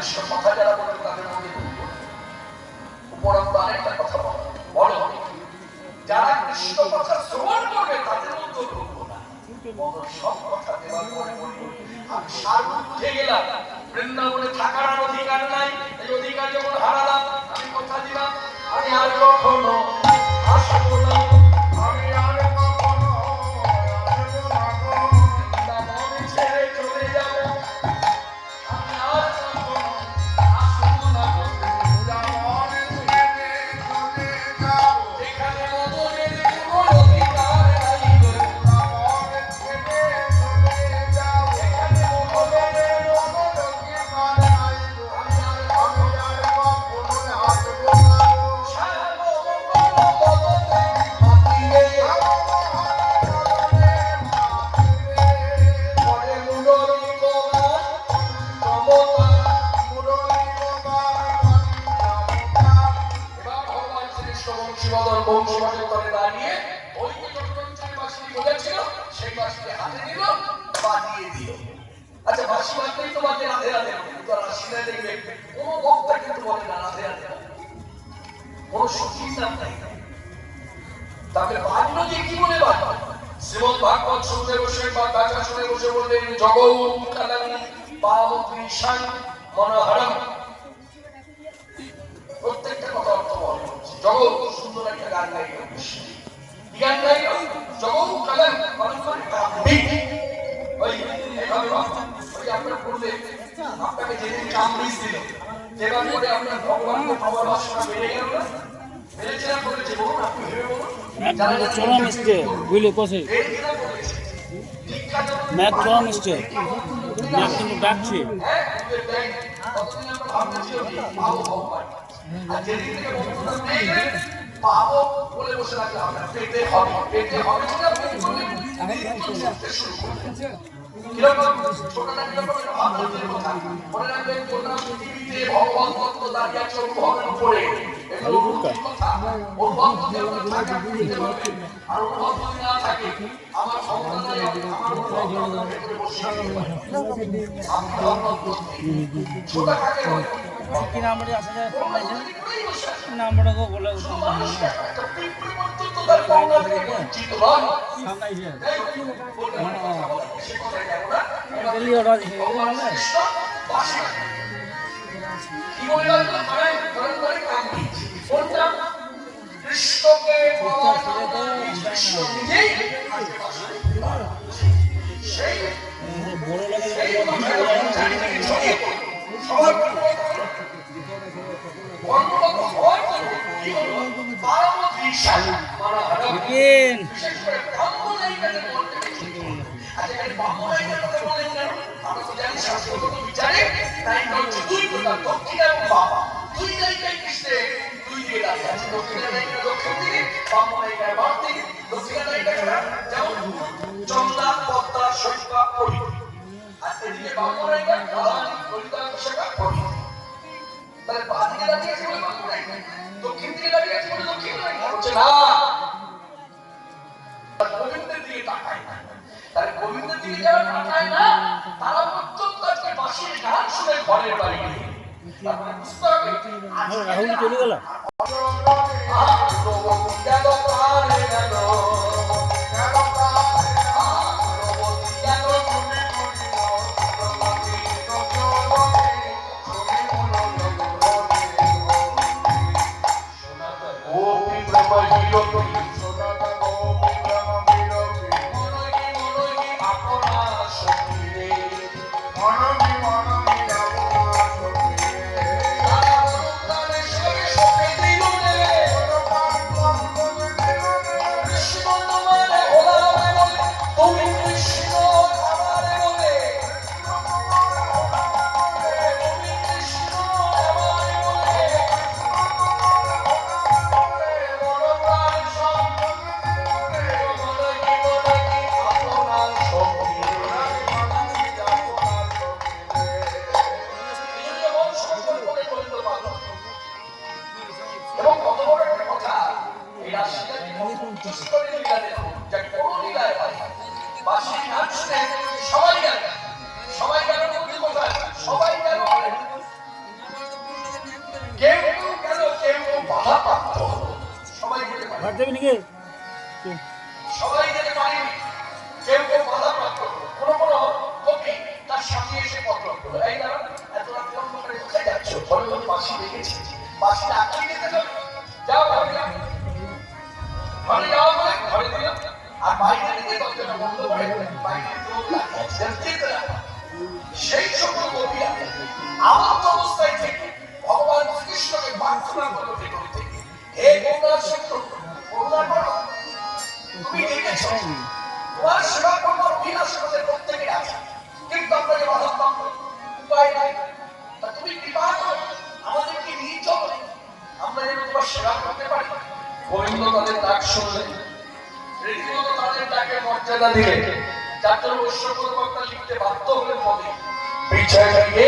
কৃষ্ণ কথা যারা বলে তাদের মধ্যে উপরন্ত আরেকটা কথা বলো, যারা কৃষ্ণ কথা শ্রবণ করবে তাদের মধ্যে ঢুকবো না। সব কথা দেওয়ার পরে আমি সার উঠে গেলাম, বৃন্দাবনে থাকার অধিকার নাই। এই অধিকার যখন হারালাম, আমি কথা দিলাম আমি আর কখনো আসবো না, আমি আর কখনো আসবো না, বৃন্দাবন ছেড়ে চলে যাবো, আমি আর কখনো আসবো না, বৃন্দাবন ছেড়ে চলে যাবো, এখানে মদনের কোনো অধিকার নাই, বৃন্দাবন ছেড়ে চলে যাবো, এখানে মদনের কোনো অধিকার নাই, আমি আর কখনো আসবো না। আচ্ছা, বাসি বাজলেই তো বাজে রাধে রাধে, দেখবে কোনো বক্তা কিন্তু বলে না রাধে রাধে, কোনো সঠিক নাম নাই। তাকে বাজলো যে কি বলে বাজলো? শ্রীমদ ভাগবত শুনতে বসে বা গাছা শুনে বসে বললেন জগৎকালং পাবকৃষাং মনোহরম। প্রত্যেকটা কথা অর্থ বহন করছে। জগৎ সুন্দর একটা গান গাইল, গান গাইল জগৎকালং ওই আপনার বললে আপনাকে যেদিন কামড়িস দিল, যেবার করে আপনার ভগবানকে পাওয়ার বাসনা বেড়ে গেল না, বেড়েছে না বলেছে, বলুন আপনি ভেবে বলুন। চরম এসছে বুঝলে কষে ম্যাথ চরম এসছে, ম্যাথ কিন্তু ডাকছে। পাবো বলে বসে রাখলে হবে না, পেটে হবে, পেটে হবে কিরকম ছোটটা কিরকম ভাবতের কথা মনে রাখবেন। গোটা পৃথিবীতে ভগবান তত্ত্ব দাঁড়িয়ে আছে অনুভবের উপরে, এগুলো কথা অনুভব যদি আপনার থাকা বুঝতে পারবেন, আর অনুভব যদি না থাকে আমার ক্ষমতা নাই, আমার অনুভব ভেতরে বসে ছোটা কাকে বলে কি নাম্বারে আসা যায়, নাম্বারটাকে বলে চন্দা পদ্মা শৈবা প্রভৃতি, আর এদিকে বামনাইকা তাহলে বাদিকে দাঁড়িয়ে আছে বলে বামনাইকা, দক্ষিণ দিকে দাঁড়িয়ে আছে বলে দক্ষিণ নাইকা হচ্ছে না, গোবিন্দের দিকে তাকায় না। তাহলে গোবিন্দের দিকে যারা তাকায় না তারা পর্যন্ত আজকে বাঁশির গান শুনে ঘরের বাড়ি গেলে বুঝতে হবে রাহুল চলে গেল। বাধাপ্রাপ্ত হলো। সবাই যেতে পারে, ভাত দেবে নাকি? সবাই যেতে পারেনি, কেউ কেউ বাধাপ্রাপ্ত হলো। কোনো কোনো কবি তার সামনে এসে পত্র করলো, এই না এত রাত্রে অন্ধকারে কোথায় যাচ্ছ? বলে বলে বাঁশি দেখেছি, বাঁশি আঁকিয়ে দিতে যাও, যাও ঘরে যাও, ঘরে যাও বলে ঘরে দিল। আর বাইরে থেকে দরজাটা বন্ধ করে বাইরে লোক লাগিয়েছে, যেতে রাখা। সেই সকল কবিরা আবদ্ধ অবস্থায় থেকে ভগবান শ্রীকৃষ্ণকে প্রার্থনা করলো ভেতর থেকে, হে করুণার সিন্ধু, করুণা করো, তুমি দেখেছ তোমার সেবা করবার অভিলাষ আমাদের প্রত্যেকের আছে, কিন্তু আমরা যে বাধাপ্রাপ্ত, উপায় নাই। তা তুমি কৃপা করো, আমাদেরকে নিয়ে চলো, আমরা যেন তোমার সেবা করতে পারি। গোবিন্দ তাদের ডাক শুনলেন, রীতিমতো তাদের ডাকে মর্যাদা দিলেন, যার জন্য ঐশ্বর্য বক্তা লিখতে বাধ্য হলেন পদে, বিছাইয়ে